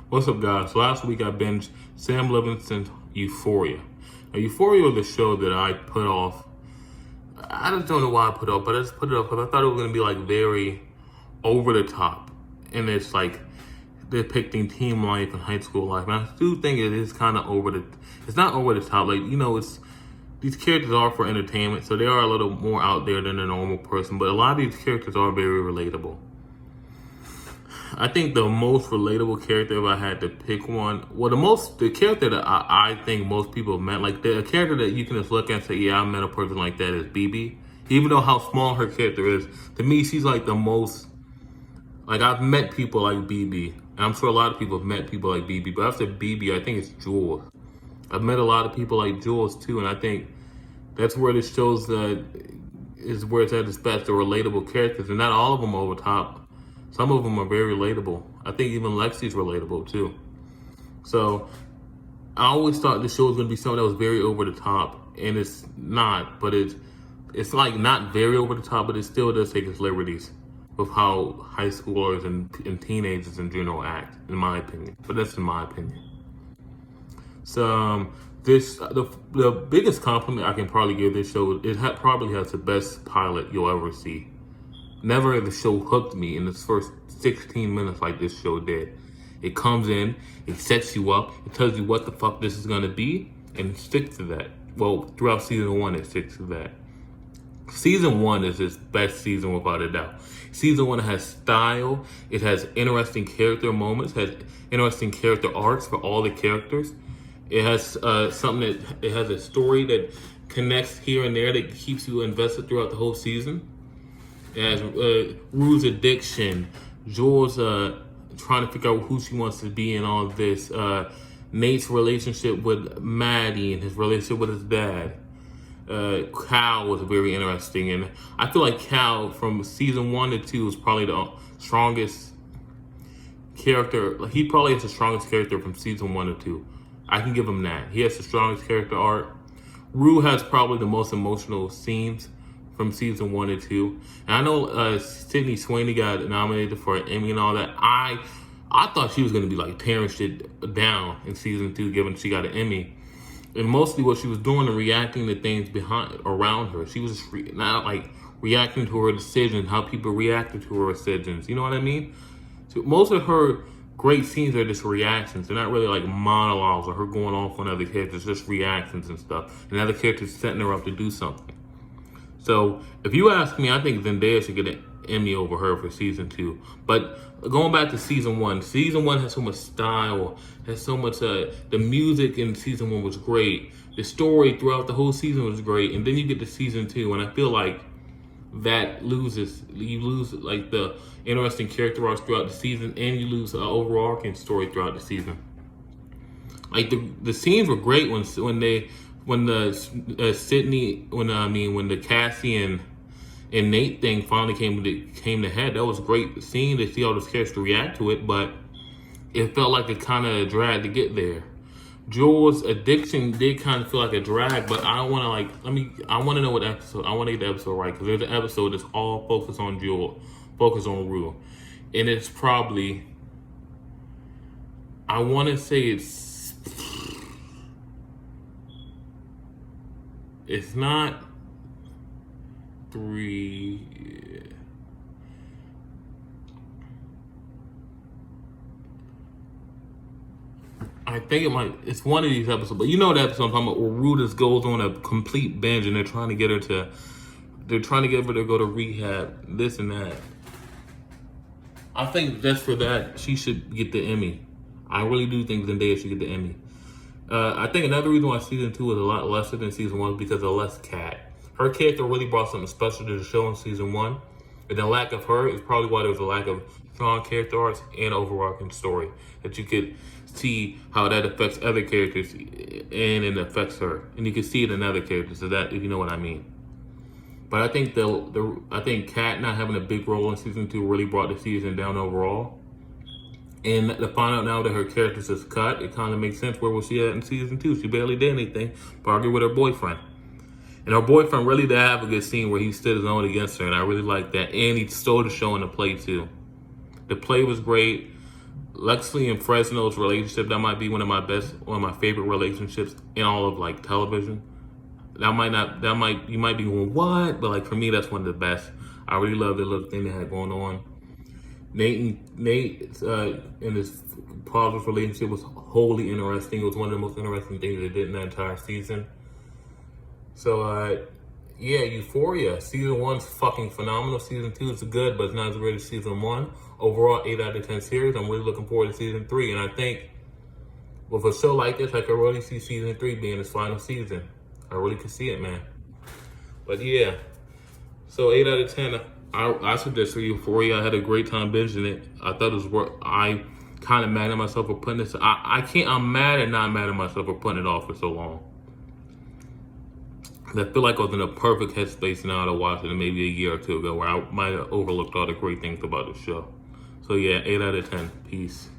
What's up, guys? Last week I binged Sam Levinson's Euphoria. Now, Euphoria was the show that I put off. I just don't know why I put it off, but I just put it off because I thought it was going to be like very over the top. And it's like depicting teen life and high school life. And I do think it is kind of it's not over the top. Like, it's, these characters are for entertainment, so they are a little more out there than a normal person. But a lot of these characters are very relatable. I think the most relatable character, if I had to pick one, the character that I think most people have met, like the character that you can just look at and say, yeah, I met a person like that, is BB. Even though how small her character is, to me, she's like the most, like, I've met people like BB. And I'm sure a lot of people have met people like BB, but after BB, I think it's Jules. I've met a lot of people like Jules too, and I think that's where this shows is where it's at its best, the relatable characters, and not all of them are over top. Some of them are very relatable. I think even Lexi's relatable too. So I always thought the show was going to be something that was very over the top, and it's not. But it's like not very over the top, but it still does take its liberties with how high schoolers and teenagers in general act, in my opinion. But that's in my opinion. So the biggest compliment I can probably give this show, probably has the best pilot you'll ever see. Never had the show hooked me in its first 16 minutes like this show did. It comes in, it sets you up, it tells you what the fuck this is gonna be, and it sticks to that. Well, throughout season 1, it sticks to that. Season 1 is its best season without a doubt. Season 1 has style, it has interesting character moments, has interesting character arcs for all the characters. It has it has a story that connects here and there that keeps you invested throughout the whole season. It has Rue's addiction, Jules trying to figure out who she wants to be in all of this, Nate's relationship with Maddie and his relationship with his dad. Cal was very interesting, and I feel like Cal from season 1 to 2 is probably the strongest character. Like, he probably has the strongest character from season 1 to 2. I can give him that. He has the strongest character arc. Rue has probably the most emotional scenes from season 1 and 2. And I know Sydney Sweeney got nominated for an Emmy and all that. I thought she was going to be like tearing shit down in season 2, given she got an Emmy. And mostly what she was doing and reacting to things around her. She was just not like reacting to her decisions, how people reacted to her decisions. You know what I mean? So most of her great scenes are just reactions. They're not really like monologues or her going off on other characters, just reactions and stuff. And other characters setting her up to do something. So if you ask me, I think Zendaya should get an Emmy over her for season 2. But going back to season 1 has so much style, has so much, the music in season 1 was great. The story throughout the whole season was great. And then you get to season 2, and I feel like that you lose like the interesting character arcs throughout the season, and you lose the overarching story throughout the season. Like the scenes were great when the Cassie and Nate thing finally came to head. That was great scene to see all those characters react to it, but it felt like it kind of dragged to get there. Jules' addiction did kind of feel like a drag, but I don't want to I want to know what episode. I want to get the episode right, because there's an episode that's all focused on Jules, focused on Rue, and it's probably, I want to say it's not 3. I think it's one of these episodes, but you know the episode I'm talking about, where Rue just goes on a complete binge and they're trying to get her to go to rehab, this and that. I think just for that, she should get the Emmy. I really do think Zendaya should get the Emmy. I think another reason why season 2 is a lot lesser than season 1 is because of less Kat. Her character really brought something special to the show in season 1. And the lack of her is probably why there was a lack of strong character arcs and overarching story. That you could see how that affects other characters and it affects her. And you can see it in other characters, so that, if you know what I mean. But I think I think Kat not having a big role in season 2 really brought the season down overall. And to find out now that her character's is cut, it kind of makes sense. Where was she at in season 2? She barely did anything but argue with her boyfriend. And her boyfriend really did have a good scene where he stood his own against her, and I really liked that. And he stole the show in the play too. The play was great. Lexley and Fresno's relationship, that might be one of my favorite relationships in all of like television. You might be going, what? But like for me, that's one of the best. I really love the little thing they had going on. Nate and his father's relationship was wholly interesting. It was one of the most interesting things they did in that entire season. So, yeah, Euphoria. Season 1's fucking phenomenal. Season 2 is good, but it's not as great as Season 1. Overall, 8 out of 10 series. I'm really looking forward to Season 3. And I think with a show like this, I could really see Season 3 being its final season. I really could see it, man. But yeah, so 8 out of 10. I suggest Euphoria. I had a great time binging it. I thought it was worth. I kind of mad at myself for putting this. I'm mad and not mad at myself for putting it off for so long. I feel like I was in a perfect headspace now to watch it maybe a year or two ago where I might have overlooked all the great things about the show. So yeah, 8 out of 10. Peace.